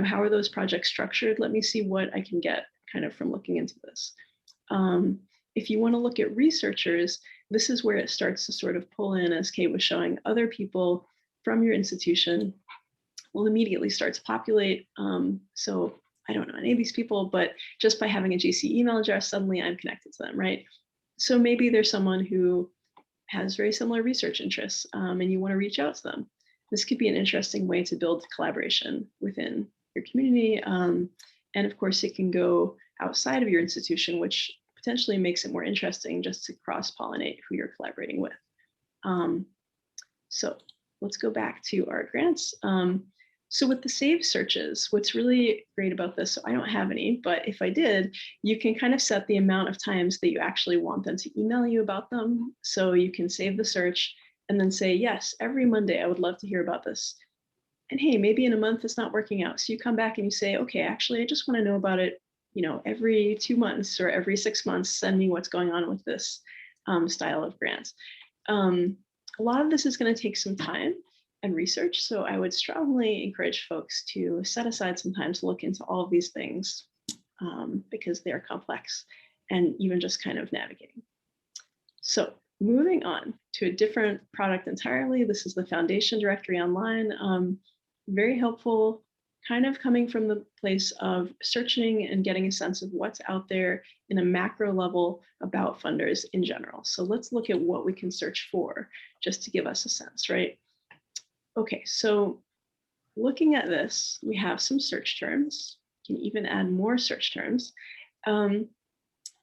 How are those projects structured? Let me see what I can get kind of from looking into this. If you want to look at researchers, this is where it starts to sort of pull in, as Kate was showing, other people from your institution will immediately start to populate. So I don't know any of these people, but just by having a GC email address, suddenly I'm connected to them, right? So maybe there's someone who has very similar research interests and you want to reach out to them. This could be an interesting way to build collaboration within your community. And of course, it can go outside of your institution, which potentially makes it more interesting just to cross-pollinate who you're collaborating with. So let's go back to our grants. So with the saved searches, what's really great about this, so I don't have any, but if I did, you can kind of set the amount of times that you actually want them to email you about them. So you can save the search and then say, yes, every Monday, I would love to hear about this. And hey, maybe in a month it's not working out. So you come back and you say, okay, actually, I just want to know about it, every 2 months or every 6 months, send me what's going on with this style of grants. A lot of this is going to take some time and research. So I would strongly encourage folks to set aside some time to look into all of these things because they're complex and even just kind of navigating. So moving on to a different product entirely. This is the Foundation Directory Online. Very helpful, kind of coming from the place of searching and getting a sense of what's out there in a macro level about funders in general. So let's look at what we can search for just to give us a sense, right? Okay, so looking at this, we have some search terms. You can even add more search terms.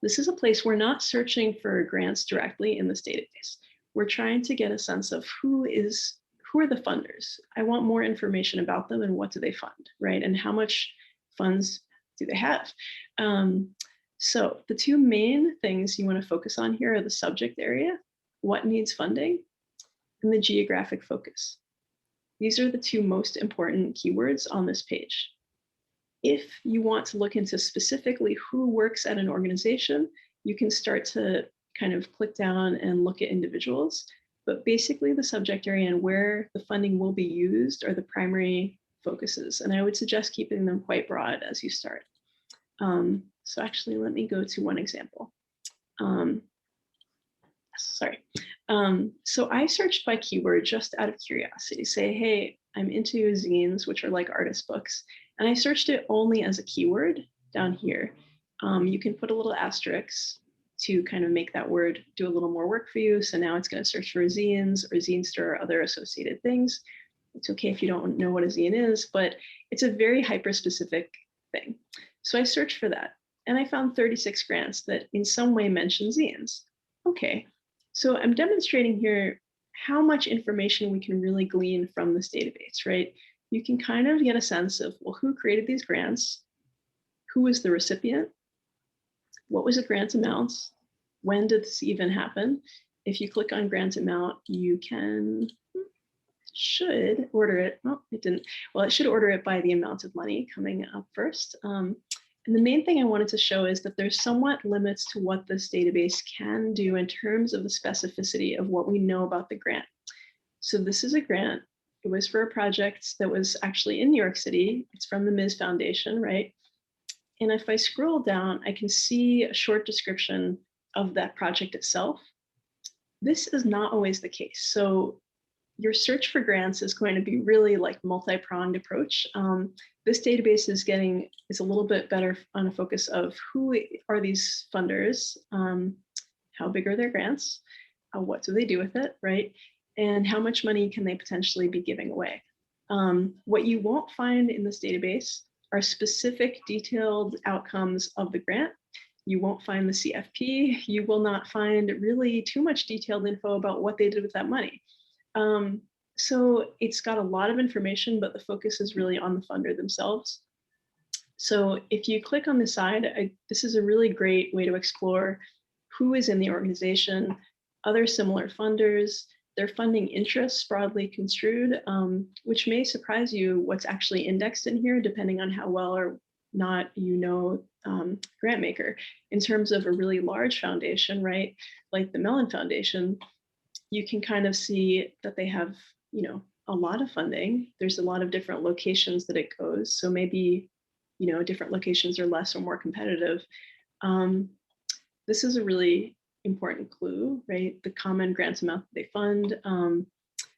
This is a place we're not searching for grants directly in this database. We're trying to get a sense of who are the funders. I want more information about them and what do they fund, right? And how much funds do they have? So the two main things you want to focus on here are the subject area, what needs funding, and the geographic focus. These are the two most important keywords on this page. If you want to look into specifically who works at an organization, you can start to kind of click down and look at individuals. But basically the subject area and where the funding will be used are the primary focuses. And I would suggest keeping them quite broad as you start. So actually, let me go to one example. Sorry. So I searched by keyword just out of curiosity. Say, hey, I'm into zines, which are like artist books. And I searched it only as a keyword down here. You can put a little asterisk to kind of make that word do a little more work for you. So now it's going to search for zines or zinester or other associated things. It's okay if you don't know what a zine is, but it's a very hyper-specific thing. So I searched for that and I found 36 grants that in some way mention zines. Okay, so I'm demonstrating here how much information we can really glean from this database, right? You can kind of get a sense of, well, who created these grants? Who was the recipient? What was the grant amount? When did this even happen? If you click on grant amount, you should order it. Oh, it didn't. Well, it should order it by the amount of money coming up first. And the main thing I wanted to show is that there's somewhat limits to what this database can do in terms of the specificity of what we know about the grant. So this is a grant. It was for a project that was actually in New York City. It's from the Ms. Foundation, right? And if I scroll down, I can see a short description of that project itself. This is not always the case. So your search for grants is going to be really like multi-pronged approach. This database is a little bit better on a focus of who are these funders, how big are their grants, what do they do with it, right? And how much money can they potentially be giving away? What you won't find in this database are specific detailed outcomes of the grant. You won't find the CFP. You will not find really too much detailed info about what they did with that money. So it's got a lot of information, but the focus is really on the funder themselves. So if you click on the side, this is a really great way to explore who is in the organization, other similar funders, their funding interests broadly construed, which may surprise you what's actually indexed in here, depending on how well or not you know Grantmaker. In terms of a really large foundation, right, like the Mellon Foundation, you can kind of see that they have, a lot of funding. There's a lot of different locations that it goes. So maybe, different locations are less or more competitive. This is a really important clue, right? The common grants amount that they fund.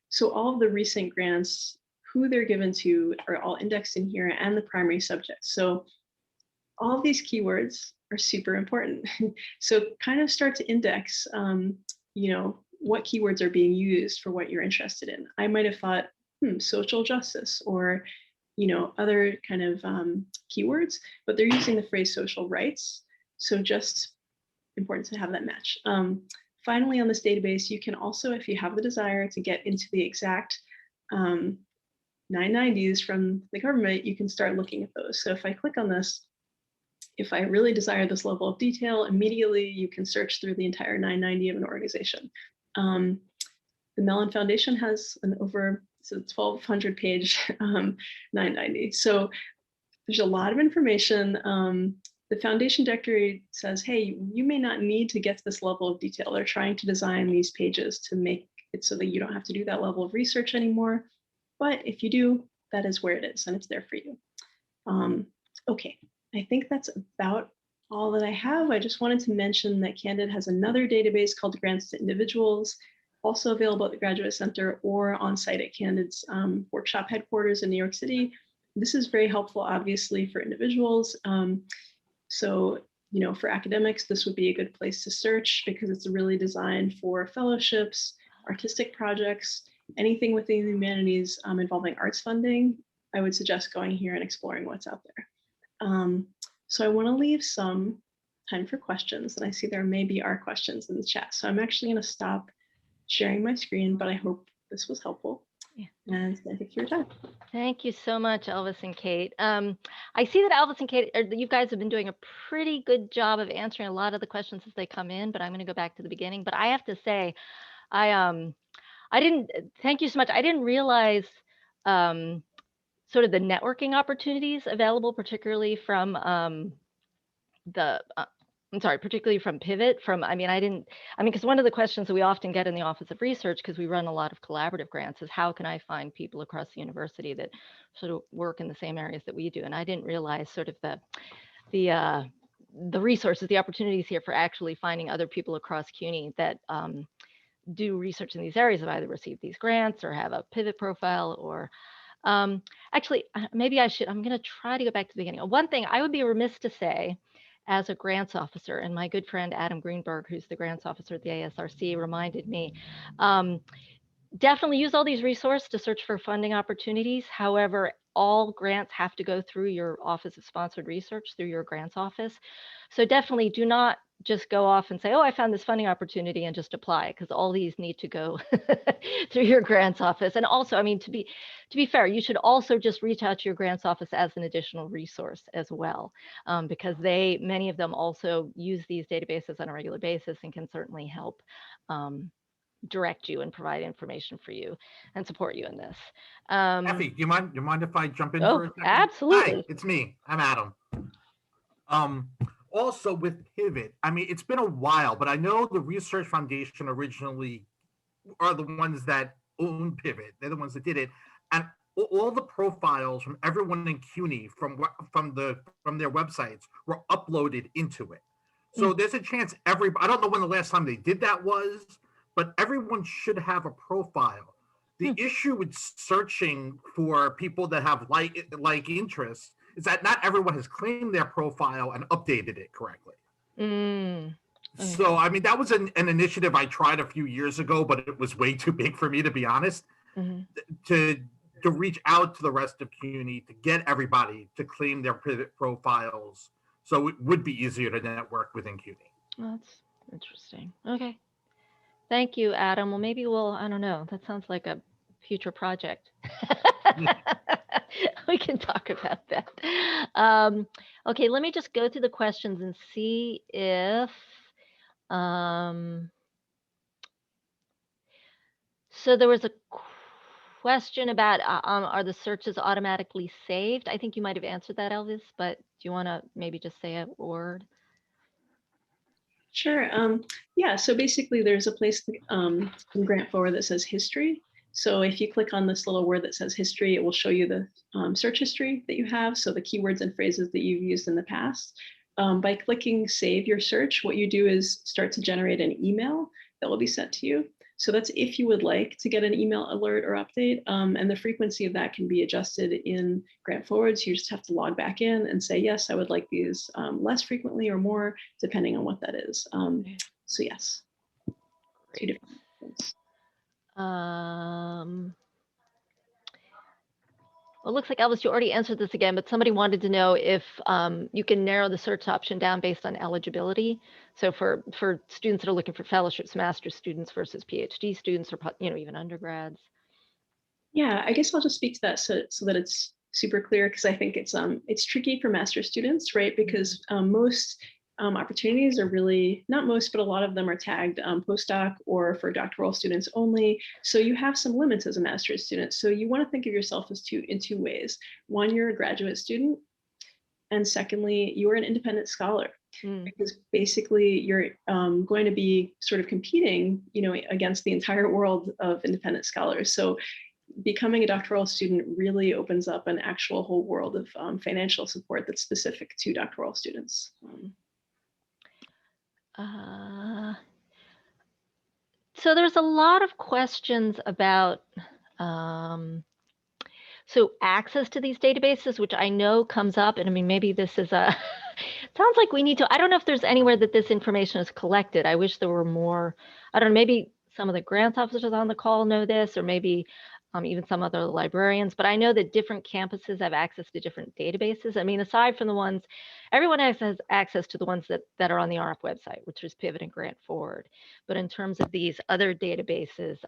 So all of the recent grants, who they're given to, are all indexed in here and the primary subjects. So all of these keywords are super important. So kind of start to index, what keywords are being used for what you're interested in. I might have thought, social justice or, other kind of keywords, but they're using the phrase social rights. So just important to have that match. Finally, on this database, you can also, if you have the desire to get into the exact 990s from the government, you can start looking at those. So if I click on this, if I really desire this level of detail, immediately you can search through the entire 990 of an organization. The Mellon Foundation has an over 1,200 page 990. So there's a lot of information. The foundation directory says, hey, you may not need to get to this level of detail. They're trying to design these pages to make it so that you don't have to do that level of research anymore. But if you do, that is where it is and it's there for you. Okay, I think that's about all that I have. I just wanted to mention that Candid has another database called Grants to Individuals, also available at the Graduate Center or on site at Candid's workshop headquarters in New York City. This is very helpful, obviously, for individuals. So, for academics, this would be a good place to search because it's really designed for fellowships, artistic projects, anything within the humanities involving arts funding. I would suggest going here and exploring what's out there. So I want to leave some time for questions, and I see there maybe are questions in the chat. So I'm actually going to stop sharing my screen, but I hope this was helpful. Yeah. And thank you for your time. Thank you so much, Elvis and Kate. I see that Elvis and Kate, you guys have been doing a pretty good job of answering a lot of the questions as they come in, but I'm going to go back to the beginning. But I have to say, I didn't, thank you so much. I didn't realize sort of the networking opportunities available, particularly from particularly from Pivot. Because one of the questions that we often get in the Office of Research, because we run a lot of collaborative grants, is how can I find people across the university that sort of work in the same areas that we do? And I didn't realize sort of the resources, the opportunities here for actually finding other people across CUNY that do research in these areas, have either received these grants or have a Pivot profile or actually, maybe I'm going to try to go back to the beginning. One thing I would be remiss to say as a grants officer, and my good friend Adam Greenberg, who's the grants officer at the ASRC, reminded me, definitely use all these resources to search for funding opportunities. However, all grants have to go through your Office of Sponsored Research, through your grants office. So definitely do not just go off and say, oh, I found this funding opportunity and just apply, because all these need to go through your grants office. And also, I mean, to be fair, you should also just reach out to your grants office as an additional resource as well, because many of them also use these databases on a regular basis and can certainly help direct you and provide information for you and support you in this. Effie, do you mind if I jump in Oh, for a second? absolutely. Hi, it's me. I'm Adam. Also with Pivot, I mean, it's been a while, but I know the Research Foundation originally are the ones that own Pivot. They're the ones that did it, and all the profiles from everyone in CUNY from their websites were uploaded into it. So there's a chance I don't know when the last time they did that was, but everyone should have a profile. The issue with searching for people that have like interests is that not everyone has claimed their profile and updated it correctly. So, I mean, that was an initiative I tried a few years ago, but it was way too big for me, to be honest, to reach out to the rest of CUNY to get everybody to claim their profiles. So it would be easier to network within CUNY. Well, that's interesting. Okay. Thank you, Adam. Well, maybe I don't know. That sounds like a future project. We can talk about that. Okay, let me just go through the questions and see if, so there was a question about, are the searches automatically saved? I think you might have answered that, Elvis, but do you want to maybe just say a word? Sure. Yeah, so basically there's a place in Grant Forward that says history. So if you click on this little word that says history, it will show you the search history that you have. So the keywords and phrases that you've used in the past. By clicking save your search, what you do is start to generate an email that will be sent to you. So that's if you would like to get an email alert or update, and the frequency of that can be adjusted in Grant Forward. So you just have to log back in and say, yes, I would like these less frequently or more, depending on what that is. So yes, two different things. Well, it looks like, Elvis, you already answered this again, but somebody wanted to know if you can narrow the search option down based on eligibility. So for students that are looking for fellowships, master's students versus PhD students, or even undergrads. Yeah, I guess I'll just speak to that so that it's super clear, because I think it's tricky for master's students, right? Because most opportunities are really, not most, but a lot of them are tagged postdoc or for doctoral students only. So you have some limits as a master's student. So you want to think of yourself as in two ways. One, you're a graduate student. And secondly, you're an independent scholar. Because basically you're going to be sort of competing, against the entire world of independent scholars. So becoming a doctoral student really opens up an actual whole world of financial support that's specific to doctoral students. So there's a lot of questions about so access to these databases, which I know comes up, and I mean, maybe this is sounds like we need to, I don't know if there's anywhere that this information is collected. I wish there were more, I don't know, maybe some of the grants officers on the call know this, or maybe even some other librarians, but I know that different campuses have access to different databases. I mean, aside from the ones, everyone has access to the ones that are on the RF website, which is Pivot and Grant Forward. But in terms of these other databases,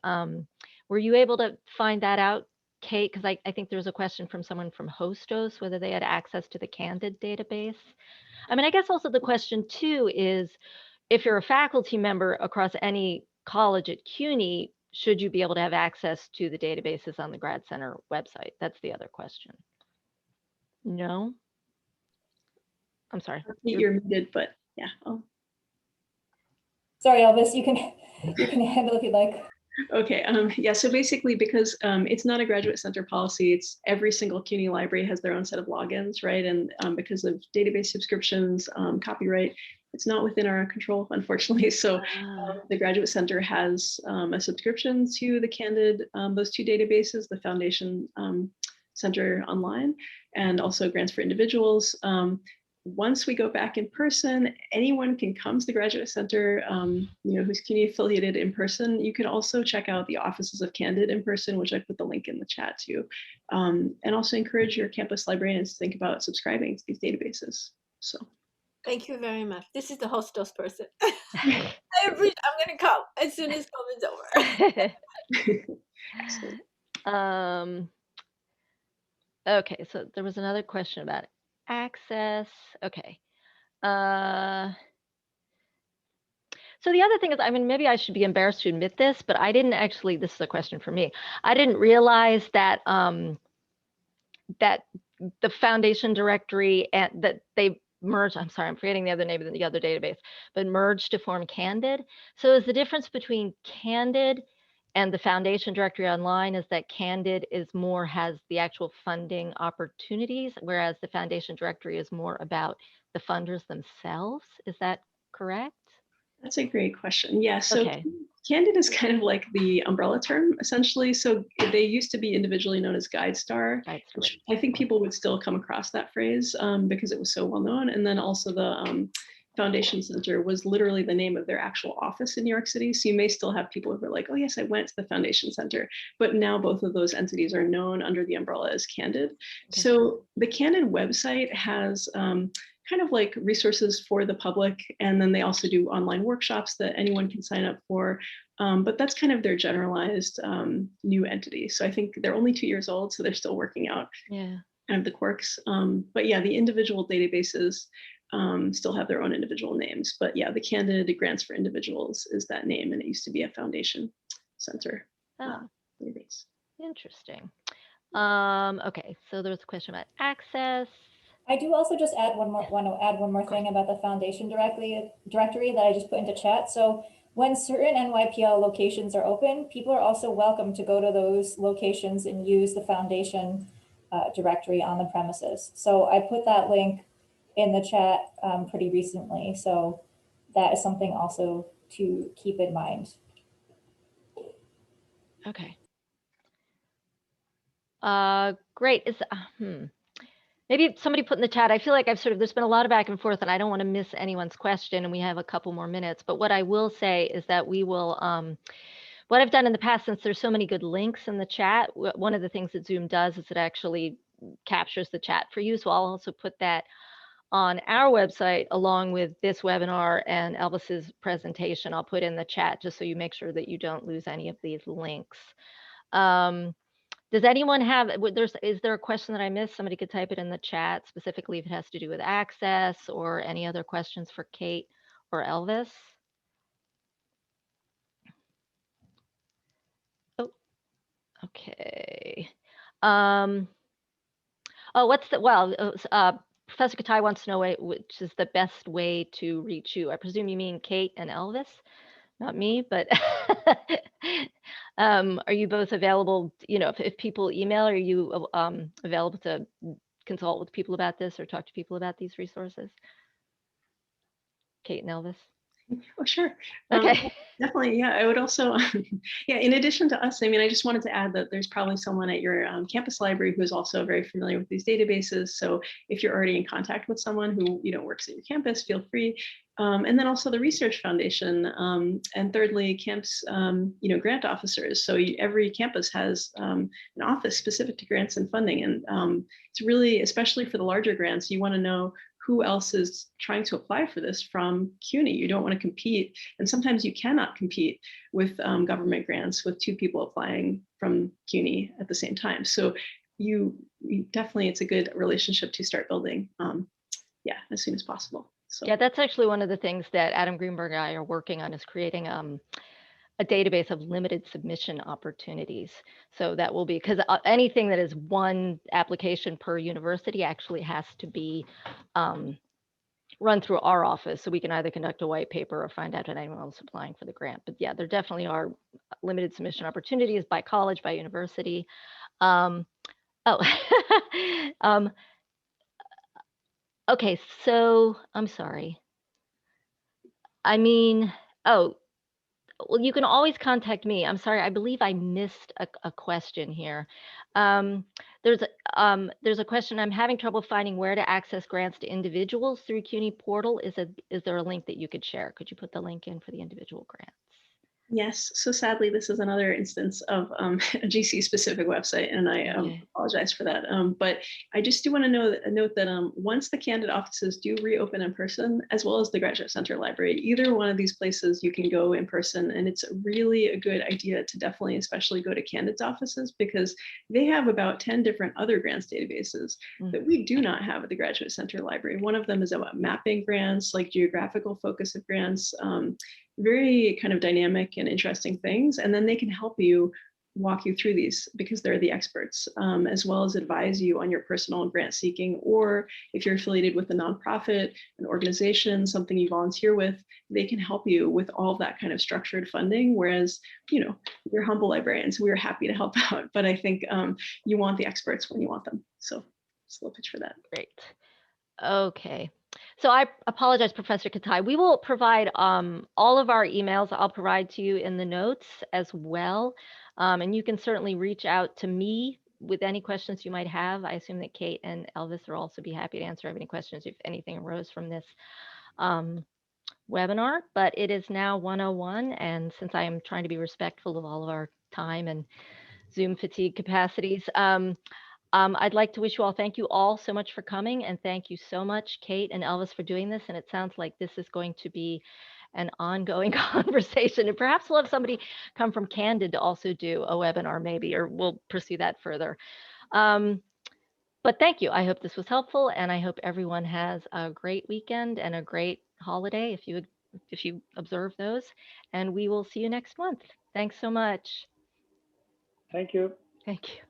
were you able to find that out, Kate? Because I think there was a question from someone from Hostos, whether they had access to the Candid database. I mean, I guess also the question too is, if you're a faculty member across any college at CUNY, should you be able to have access to the databases on the Grad Center website? That's the other question. No? I'm sorry. You're muted, but yeah. Sorry, Elvis, you can handle if you'd like. Okay, yeah, so basically because it's not a graduate center policy, it's every single CUNY library has their own set of logins, right? And because of database subscriptions, copyright, it's not within our control, unfortunately. So the Graduate Center has a subscription to the Candid, those two databases, the Foundation Center Online, and also Grants for Individuals. Once we go back in person, anyone can come to the Graduate Center, who's CUNY affiliated in person. You can also check out the offices of Candid in person, which I put the link in the chat to, and also encourage your campus librarians to think about subscribing to these databases. So. Thank you very much. This is the hostess person. I'm gonna come as soon as COVID's over. Excellent. Okay, so there was another question about access. Okay. So the other thing is, I mean, maybe I should be embarrassed to admit this, but I didn't actually, this is a question for me. I didn't realize that that the foundation directory and that they merged, I'm sorry, I'm forgetting the other name of the other database, but merged to form Candid. So is the difference between Candid and the foundation directory online is that Candid is more, has the actual funding opportunities, whereas the foundation directory is more about the funders themselves. Is that correct? That's a great question. Yeah, so Okay. Candid is kind of like the umbrella term, essentially. So they used to be individually known as GuideStar, which I think people would still come across that phrase because it was so well known. And then also the Foundation Center was literally the name of their actual office in New York City. So you may still have people who are like, oh yes, I went to the Foundation Center. But now both of those entities are known under the umbrella as Candid. Okay. So the Candid website has kind of like resources for the public. And then they also do online workshops that anyone can sign up for. But that's kind of their generalized new entity. So I think they're only 2 years old, so they're still working out kind of the quirks. But yeah, the individual databases still have their own individual names. But yeah, the Candid Grants for Individuals is that name, and it used to be a Foundation Center database. Interesting. Okay, so there's a question about access. I do also just want to add one more thing about the foundation directory that I just put into chat. So when certain NYPL locations are open, people are also welcome to go to those locations and use the foundation directory on the premises. So I put that link in the chat pretty recently. So that is something also to keep in mind. Okay. Great. Is maybe somebody put in the chat, I feel like there's been a lot of back and forth and I don't want to miss anyone's question and we have a couple more minutes, but what I will say is that we will, what I've done in the past, since there's so many good links in the chat, one of the things that Zoom does is it actually captures the chat for you. So I'll also put that on our website along with this webinar and Elvis's presentation. I'll put in the chat just so you make sure that you don't lose any of these links. Does anyone have, is there a question that I missed? Somebody could type it in the chat, specifically if it has to do with access or any other questions for Kate or Elvis. Oh, okay. Professor Katai wants to know which is the best way to reach you. I presume you mean Kate and Elvis? Not me, but are you both available? You know, if people email, are you available to consult with people about this or talk to people about these resources? Kate and Elvis? Oh, sure. Okay. Definitely. Yeah, I would also, yeah, in addition to us, I mean, I just wanted to add that there's probably someone at your campus library who is also very familiar with these databases. So if you're already in contact with someone who, works at your campus, feel free. And then also the Research Foundation. And thirdly, camps, grant officers. So every campus has an office specific to grants and funding. And it's really, especially for the larger grants, you want to know who else is trying to apply for this from CUNY. You don't want to compete. And sometimes you cannot compete with government grants with two people applying from CUNY at the same time. So you definitely, it's a good relationship to start building, as soon as possible. So. Yeah, that's actually one of the things that Adam Greenberg and I are working on, is creating a database of limited submission opportunities. So that will be, because anything that is one application per university actually has to be run through our office, so we can either conduct a white paper or find out if anyone else applying for the grant. But yeah, there definitely are limited submission opportunities by college, by university. Oh, okay, so I'm sorry. I mean, oh, well, you can always contact me. I'm sorry, I believe I missed a question here. Um, there's a question. I'm having trouble finding where to access grants to individuals through CUNY portal. Is there a link that you could share? Could you put the link in for the individual grants? Yes. So sadly, this is another instance of a GC specific website, and I apologize for that. But I just do want to note that once the candidate offices do reopen in person, as well as the Graduate Center Library, either one of these places you can go in person, and it's really a good idea to definitely, especially go to candidates offices, because they have about 10 different other grants databases that we do not have at the Graduate Center Library. One of them is about mapping grants, like geographical focus of grants. Very kind of dynamic and interesting things. And then they can help you walk you through these because they're the experts, as well as advise you on your personal grant seeking, or if you're affiliated with a nonprofit, an organization, something you volunteer with, they can help you with all of that kind of structured funding. Whereas, we're humble librarians, we're happy to help out, but I think you want the experts when you want them. So just a little pitch for that. Great. Okay. So I apologize, Professor Katai. We will provide all of our emails. I'll provide to you in the notes as well. And you can certainly reach out to me with any questions you might have. I assume that Kate and Elvis will also be happy to answer any questions if anything arose from this webinar. But it is now 1:01, and since I am trying to be respectful of all of our time and Zoom fatigue capacities, I'd like to wish you all, thank you all so much for coming, and thank you so much, Kate and Elvis, for doing this. And it sounds like this is going to be an ongoing conversation, and perhaps we'll have somebody come from Candid to also do a webinar maybe, or we'll pursue that further. But thank you. I hope this was helpful, and I hope everyone has a great weekend and a great holiday if you observe those, and we will see you next month. Thanks so much. Thank you. Thank you.